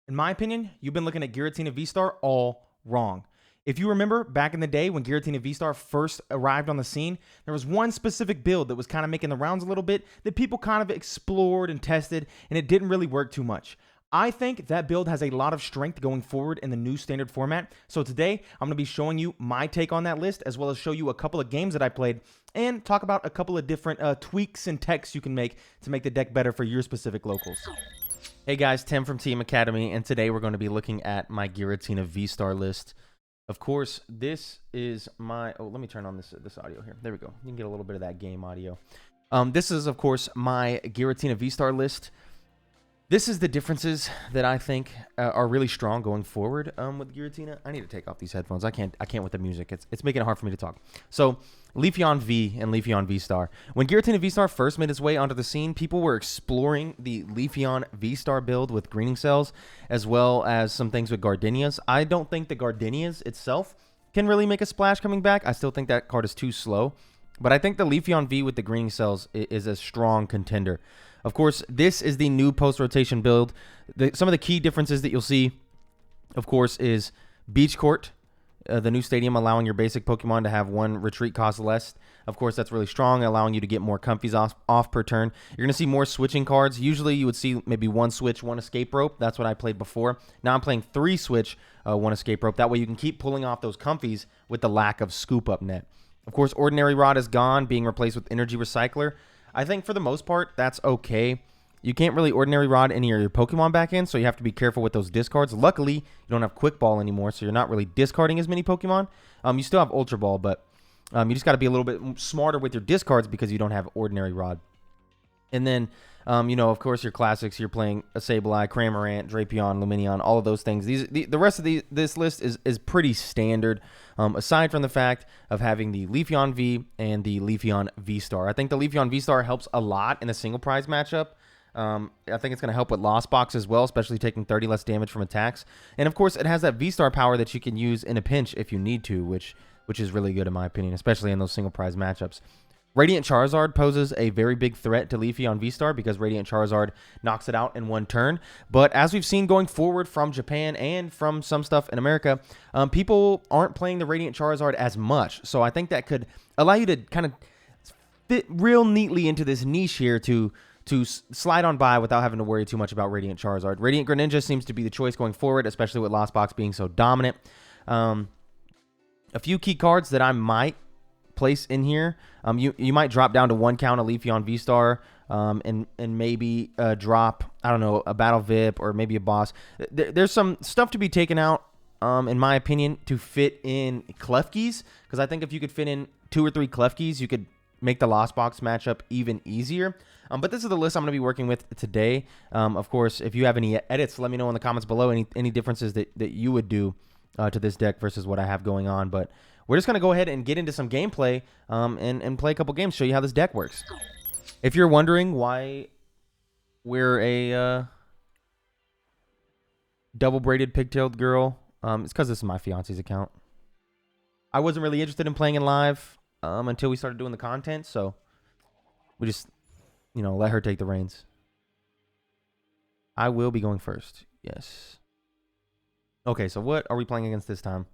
In my opinion, you've been looking at Giratina VSTAR all wrong. If you remember back in the day when Giratina VSTAR first arrived on the scene, there was one specific build that was kind of making the rounds a little bit that people kind of explored and tested, and it didn't really work too much. I think that build has a lot of strength going forward in the new standard format. So today, I'm going to be showing you my take on that list, as well as show you a couple of games that I played and talk about a couple of different tweaks and techs you can make to make the deck better for your specific locals. Hey guys, Tim from Team Academy, and today we're going to be looking at my Giratina VSTAR list. Of course, this is my... Oh, let me turn on this audio here. There we go. You can get a little bit of that game audio. This is, of course, my Giratina VSTAR list. This is the differences that I think are really strong going forward with Giratina. I need to take off these headphones. I can't with the music. It's making it hard for me to talk. So, Leafeon V and Leafeon VSTAR. When Giratina VSTAR first made its way onto the scene, people were exploring the Leafeon VSTAR build with greening cells, as well as some things with Gardenias. I don't think the Gardenias itself can really make a splash coming back. I still think that card is too slow. But I think the Leafeon V with the greening cells is a strong contender. Of course, this is the new post-rotation build. Some of the key differences that you'll see, of course, is Beach Court, the new stadium allowing your basic Pokemon to have one retreat cost less. Of course, that's really strong, allowing you to get more Comfeys off per turn. You're going to see more switching cards. Usually, you would see maybe one switch, one escape rope. That's what I played before. Now I'm playing 3 switch, 1 escape rope. That way, you can keep pulling off those Comfeys with the lack of scoop up net. Of course, Ordinary Rod is gone, being replaced with Energy Recycler. I think for the most part, that's okay. You can't really Ordinary Rod any of your Pokemon back in, so you have to be careful with those discards. Luckily, you don't have Quick Ball anymore, so you're not really discarding as many Pokemon. You still have Ultra Ball, but you just got to be a little bit smarter with your discards because you don't have Ordinary Rod. And then, you know, of course, your classics, you're playing a Sableye, Cramorant, Drapion, Lumineon, all of those things. The rest of this list is pretty standard, aside from the fact of having the Leafeon V and the Leafeon VSTAR. I think the Leafeon VSTAR helps a lot in a single prize matchup. I think it's going to help with Lost Box as well, especially taking 30 less damage from attacks. And, of course, it has that VSTAR power that you can use in a pinch if you need to, which is really good in my opinion, especially in those single prize matchups. Radiant Charizard poses a very big threat to Leafeon VSTAR because Radiant Charizard knocks it out in one turn. But as we've seen going forward from Japan and from some stuff in America, people aren't playing the Radiant Charizard as much. So I think that could allow you to kind of fit real neatly into this niche here to slide on by without having to worry too much about Radiant Charizard. Radiant Greninja seems to be the choice going forward, especially with Lost Box being so dominant. A few key cards that I might place in here. You might drop down to 1 count a Leafeon VSTAR and maybe drop, I don't know, a Battle VIP or maybe a boss. There's some stuff to be taken out, in my opinion, to fit in Klefkis, because I think if you could fit in 2 or 3 Klefkis, you could make the Lost Box matchup even easier. But this is the list I'm going to be working with today. Of course, if you have any edits, let me know in the comments below any differences that you would do to this deck versus what I have going on. But we're just going to go ahead and get into some gameplay and play a couple games, show you how this deck works. If you're wondering why we're a double-braided pigtailed girl, it's because this is my fiance's account. I wasn't really interested in playing in live until we started doing the content, so we just, you know, let her take the reins. I will be going first. Yes. Okay, so what are we playing against this time?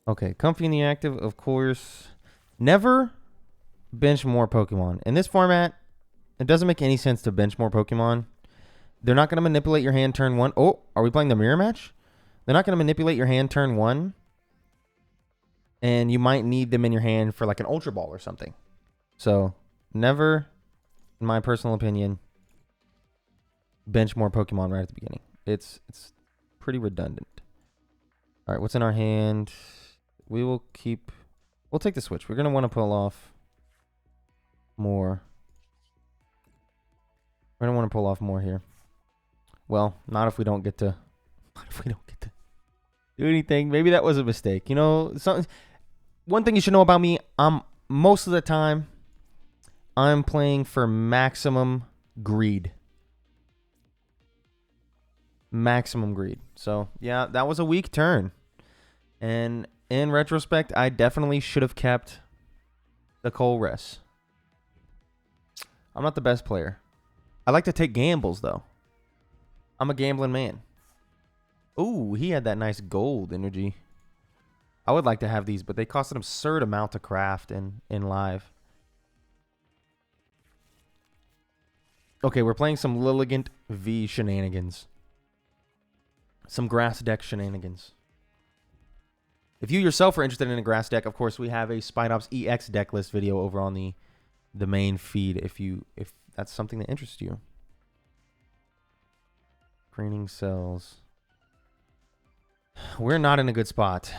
Okay, Comfey in the active, of course. Never bench more Pokemon. In this format, it doesn't make any sense to bench more Pokemon. They're not going to manipulate your hand turn 1. Oh, are we playing the mirror match? They're not going to manipulate your hand turn 1. And you might need them in your hand for like an Ultra Ball or something. So, never, in my personal opinion, bench more Pokemon right at the beginning. It's pretty redundant. All right, what's in our hand? We'll take the switch. We're going to want to pull off more. We're going to want to pull off more here. Well, not if we don't get to do anything. Maybe that was a mistake. You know, one thing you should know about me, most of the time I'm playing for maximum greed. Maximum greed. So, yeah, that was a weak turn. And in retrospect, I definitely should have kept the Colress. I'm not the best player. I like to take gambles, though. I'm a gambling man. Ooh, he had that nice gold energy. I would like to have these, but they cost an absurd amount to craft in live. Okay, we're playing some Leafeon V shenanigans. Some grass deck shenanigans. If you yourself are interested in a grass deck, of course, we have a Spidops EX deck list video over on the main feed if that's something that interests you. Greening cells. We're not in a good spot.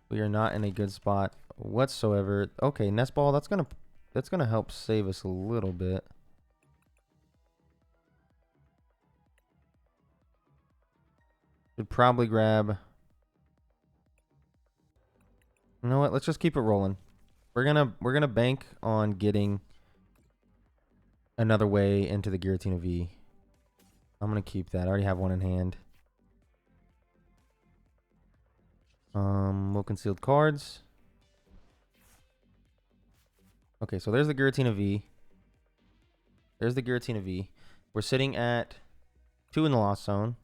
We are not in a good spot whatsoever. Okay, Nest Ball, that's gonna help save us a little bit. Should probably grab. You know what? Let's just keep it rolling. We're gonna bank on getting another way into the Giratina V. I'm gonna keep that. I already have one in hand. More concealed cards. Okay, so there's the Giratina V. There's the Giratina V. We're sitting at 2 in the lost zone.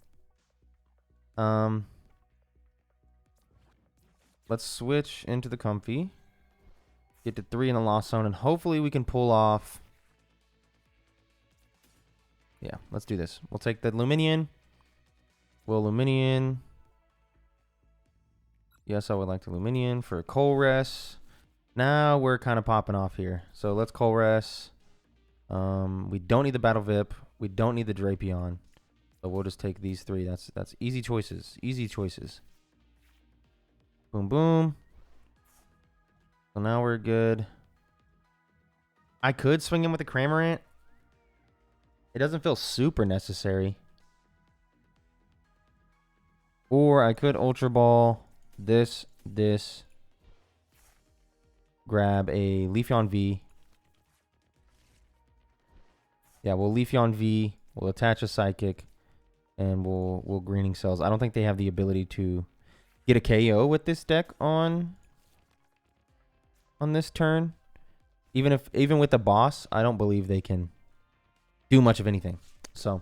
Let's switch into the Comfey. Get to 3 in the lost zone, and hopefully we can pull off. Yeah, let's do this. We'll take the Lumineon. We'll Lumineon. Yes, I would like to Lumineon for Colress. Now we're kind of popping off here. So let's Colress. We don't need the Battle Vip. We don't need the Drapion. So we'll just take these 3. That's easy choices. Easy choices. Boom, boom. So now we're good. I could swing in with the Cramorant. It doesn't feel super necessary. Or I could Ultra Ball this. Grab a Leafeon V. Yeah, we'll Leafeon V. We'll attach a Psychic. And we'll Greening Cells. I don't think they have the ability to get a KO with this deck on this turn. Even with the boss, I don't believe they can do much of anything. So,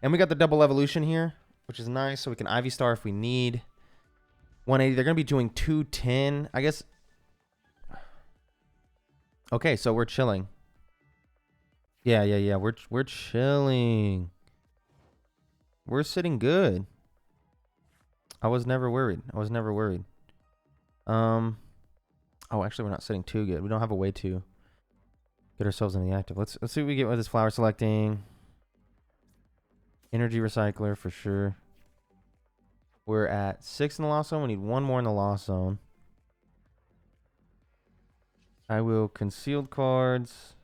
and we got the double evolution here, which is nice. So we can Ivy Star if we need. 180. They're going to be doing 210. I guess. Okay, so we're chilling. Yeah. We're chilling. We're sitting good. I was never worried. Oh, actually, we're not sitting too good. We don't have a way to get ourselves in the active. Let's see what we get with this flower selecting. Energy recycler for sure. We're at 6 in the lost zone. We need 1 more in the lost zone. I will concealed cards.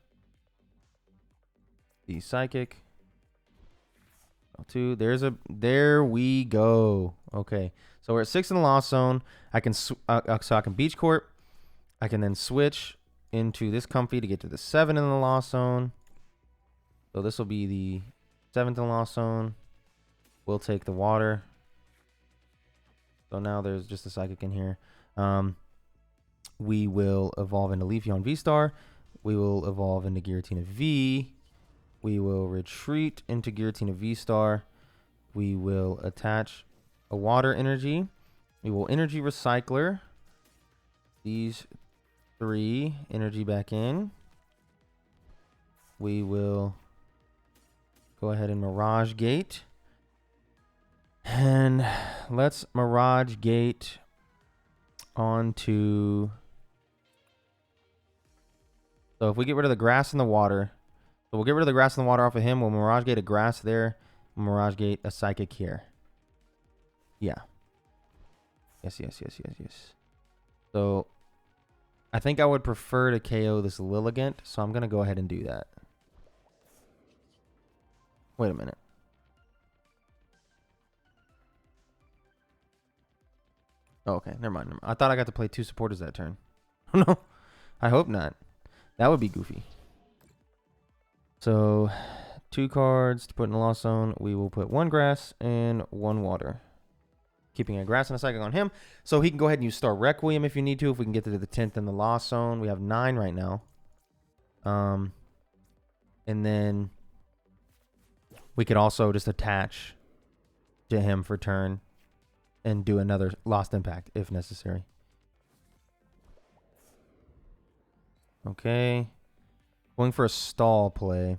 The Psychic. 2. There we go. Okay. So we're at 6 in the lost zone. I can Beach Court. I can then switch into this Comfey to get to the 7 in the lost zone. So this will be the 7th in the lost zone. We'll take the water. So now there's just a Psychic in here. We will evolve into Leafeon VSTAR. We will evolve into Giratina V. We will retreat into Giratina VSTAR. We will attach a water energy. We will energy recycler. These 3 energy back in. We will go ahead and Mirage Gate. And let's Mirage Gate onto. So if we get rid of the grass and the water. So we'll get rid of the grass and the water off of him. We'll Mirage Gate a grass there. We'll Mirage Gate a Psychic here. Yeah. Yes. So I think I would prefer to KO this Lilligant. So I'm going to go ahead and do that. Wait a minute. Oh, okay. Never mind. I thought I got to play 2 supporters that turn. No. I hope not. That would be goofy. So 2 cards to put in the lost zone. We will put 1 grass and 1 water. keeping a grass and a psychic on him. So he can go ahead and use Star Requiem if you need to. If we can get to the 10th in the Lost Zone. We have 9 right now. And then we could also just attach to him for turn and do another Lost Impact if necessary. Okay. Going for a stall play.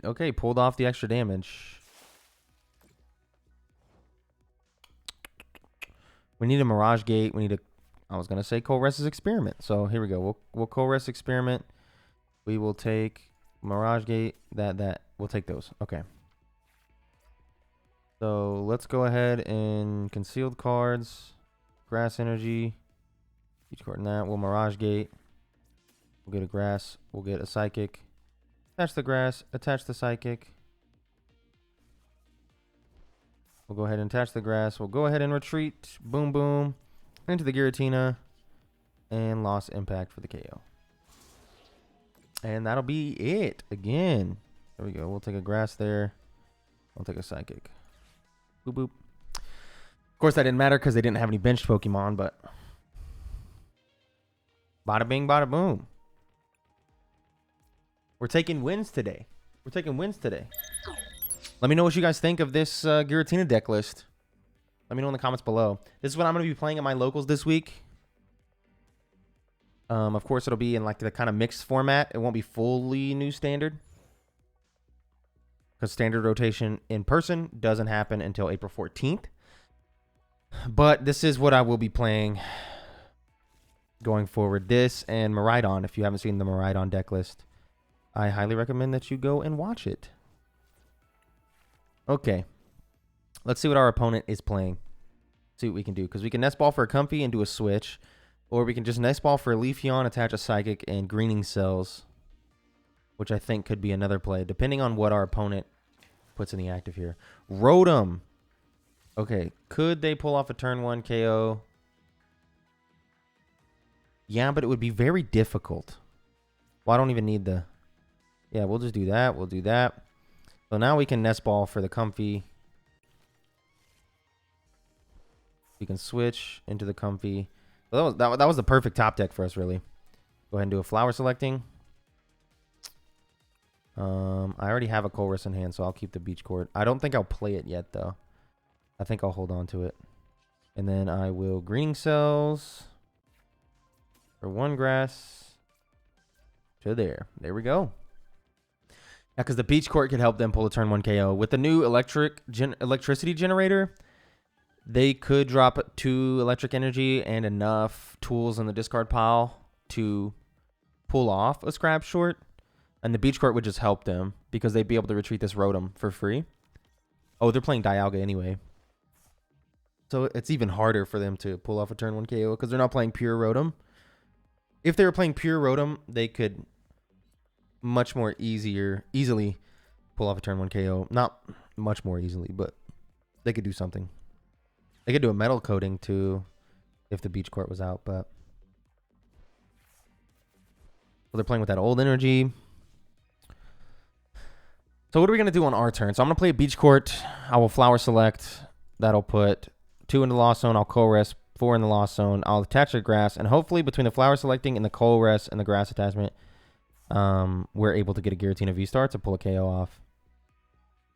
Okay, pulled off the extra damage. We need a Mirage Gate. We need a... I was going to say Colress's Experiment. So here we go. We'll Colress Experiment. We will take Mirage Gate. We'll take those. Okay. So let's go ahead and concealed cards. Grass Energy. Each card in that. We'll Mirage Gate. We'll get a grass. We'll get a psychic. Attach the grass. Attach the psychic. We'll go ahead and attach the grass. We'll go ahead and retreat. Boom, boom. Into the Giratina. And Lost Impact for the KO. And that'll be it again. There we go. We'll take a grass there. We'll take a psychic. Boop, boop. Of course, that didn't matter because they didn't have any benched Pokemon, but... Bada bing, bada boom. We're taking wins today. Let me know what you guys think of this Giratina deck list. Let me know in the comments below. This is what I'm going to be playing at my locals this week. Of course, it'll be in like the kind of mixed format. It won't be fully new standard. Because standard rotation in person doesn't happen until April 14th. But this is what I will be playing going forward. This and Miraidon. If you haven't seen the Miraidon deck list, I highly recommend that you go and watch it. Okay. Let's see what our opponent is playing. See what we can do. Because we can Nest Ball for a Comfey and do a switch. Or we can just Nest Ball for a Leafeon, attach a Psychic, and Greening Cells. Which I think could be another play. Depending on what our opponent puts in the active here. Rotom. Okay. Could they pull off a turn 1 KO? Yeah, but it would be very difficult. Well, I don't even need the... Yeah, we'll just do that. We'll do that. So now we can Nest Ball for the Comfey. We can switch into the Comfey. So that was the perfect top deck for us, really. Go ahead and do a Flower Selecting. I already have a Colress in hand, so I'll keep the Beach Court. I don't think I'll play it yet, though. I think I'll hold on to it. And then I will Greening Cells for 1 grass to there. There we go. Yeah, because the Beach Court could help them pull a turn 1 KO. With the new electricity generator, they could drop 2 electric energy and enough tools in the discard pile to pull off a Scrap Short. And the Beach Court would just help them because they'd be able to retreat this Rotom for free. Oh, they're playing Dialga anyway. So it's even harder for them to pull off a turn 1 KO because they're not playing pure Rotom. If they were playing pure Rotom, they could much more easily pull off a turn 1 KO. Not much more easily, but they could do something. They could do a metal coating too if the Beach Court was out, but well, they're playing with that old energy. So what are we going to do on our turn? So I'm going to play a Beach Court. I will Flower Select. That'll put 2 in the Lost Zone. I'll Colress 4 in the Lost Zone. I'll attach the grass. And hopefully between the Flower Selecting and the Colress and the grass attachment, we're able to get a Giratina VSTAR to pull a KO off.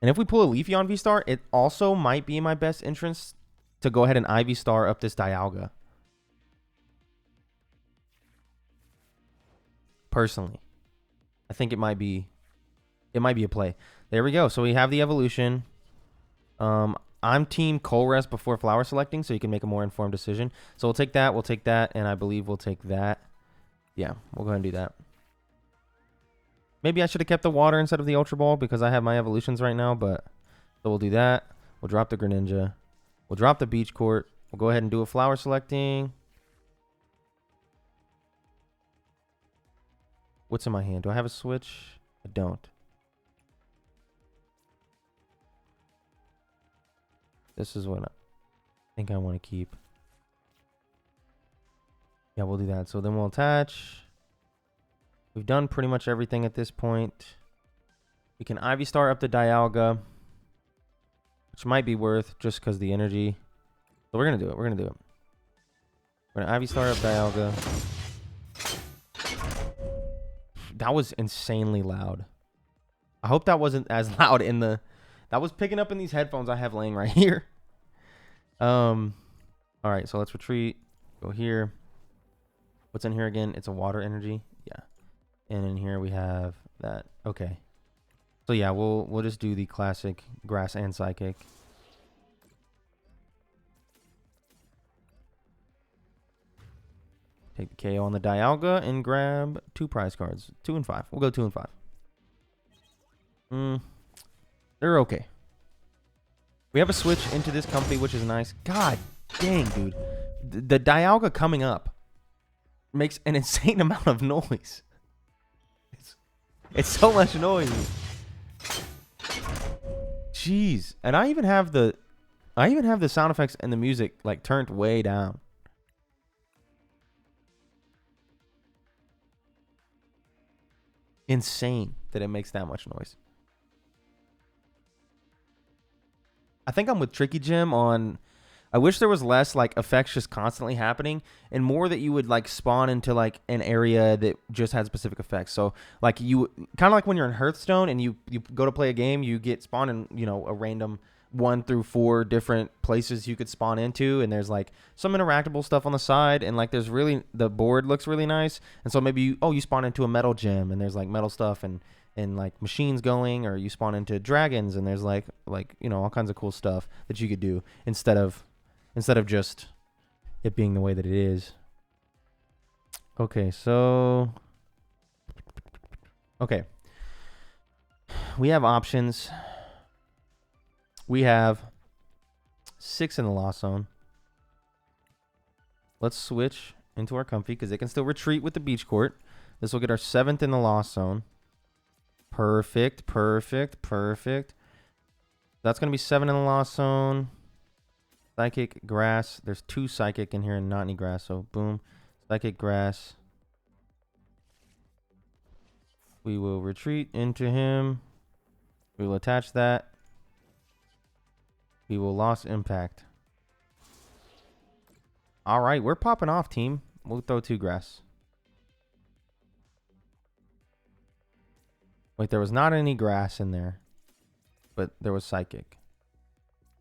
And if we pull a Leafeon VSTAR, it also might be in my best interest to go ahead and Ivy Star up this Dialga. Personally. I think it might be a play. There we go. So we have the evolution. I'm team Colress before Flower Selecting, so you can make a more informed decision. So we'll take that, and I believe we'll take that. Yeah, we'll go ahead and do that. Maybe I should have kept the water instead of the Ultra Ball because I have my evolutions right now, but so we'll do that. We'll drop the Greninja. We'll drop the Beach Court. We'll go ahead and do a Flower Selecting. What's in my hand? Do I have a switch? I don't. This is what I think I want to keep. Yeah, we'll do that. So then we'll attach. We've done pretty much everything at this point. We can Ivy Star up the Dialga. which might be worth just because the energy. So we're going to do it. We're going to do it. We're going to Ivysaur up Dialga. That was insanely loud. I hope that wasn't as loud in the... That was picking up in these headphones I have laying right here. All right, so let's retreat. Go here. What's in here again? It's a water energy. Yeah. And in here we have that. Okay. So yeah, we'll just do the classic grass and psychic. Take the KO on the Dialga and grab 2 prize cards. 2 and 5. We'll go 2 and 5. They're okay. We have a switch into this Comfey, which is nice. God dang, dude. The Dialga coming up makes an insane amount of noise. It's so much noise. Jeez. And I even have the sound effects and the music like turned way down. Insane that it makes that much noise. I think I'm with Tricky Jim on... I wish there was less like effects just constantly happening and more that you would like spawn into like an area that just had specific effects. So like you kind of like when you're in Hearthstone and you go to play a game, you get spawned in, you know, a random 1 through 4 different places you could spawn into, and there's like some interactable stuff on the side, and like there's really, the board looks really nice. And so maybe you spawn into a metal gym and there's like metal stuff and like machines going, or you spawn into dragons and there's like you know, all kinds of cool stuff that you could do instead of just it being the way that it is. Okay, so okay, we have options. We have 6 in the Lost Zone. Let's switch into our Comfey because it can still retreat with the Beach Court. This will get our 7th in the Lost Zone. Perfect, perfect, perfect. That's going to be 7 in the Lost Zone. Psychic, Grass. There's 2 Psychic in here and not any Grass, so boom. Psychic, Grass. We will retreat into him. We will attach that. We will Lost Impact. All right, we're popping off, team. We'll throw 2 Grass. Wait, there was not any Grass in there, but there was Psychic.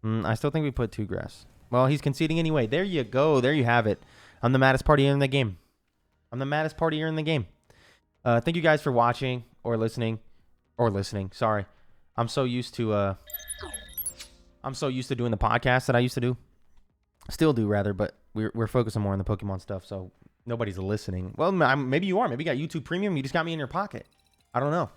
I still think we put 2 Grass. Well, he's conceding anyway. There you go. There you have it. I'm the maddest partier in the game. I'm the maddest partier in the game. Thank you guys for watching or listening. Sorry. I'm so used to doing the podcast that I used to do. Still do, rather, but we're focusing more on the Pokemon stuff, so nobody's listening. Well, maybe you are. Maybe you got YouTube Premium. You just got me in your pocket. I don't know.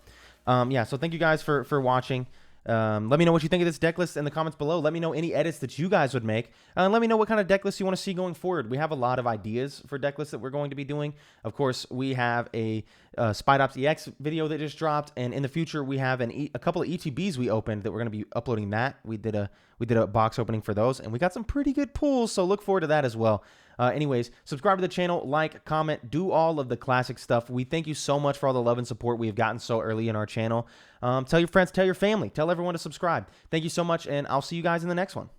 Yeah, so thank you guys for watching. Let me know what you think of this deck list in the comments below. Let me know any edits that you guys would make. And let me know what kind of deck list you want to see going forward. We have a lot of ideas for deck lists that we're going to be doing. Of course, we have a Spidops EX video that just dropped. And in the future, we have a couple of ETBs we opened that we're going to be uploading that. We did a box opening for those. And we got some pretty good pulls, so look forward to that as well. Anyways, subscribe to the channel, like, comment, do all of the classic stuff. We thank you so much for all the love and support we have gotten so early in our channel. Tell your friends, tell your family, tell everyone to subscribe. Thank you so much, and I'll see you guys in the next one.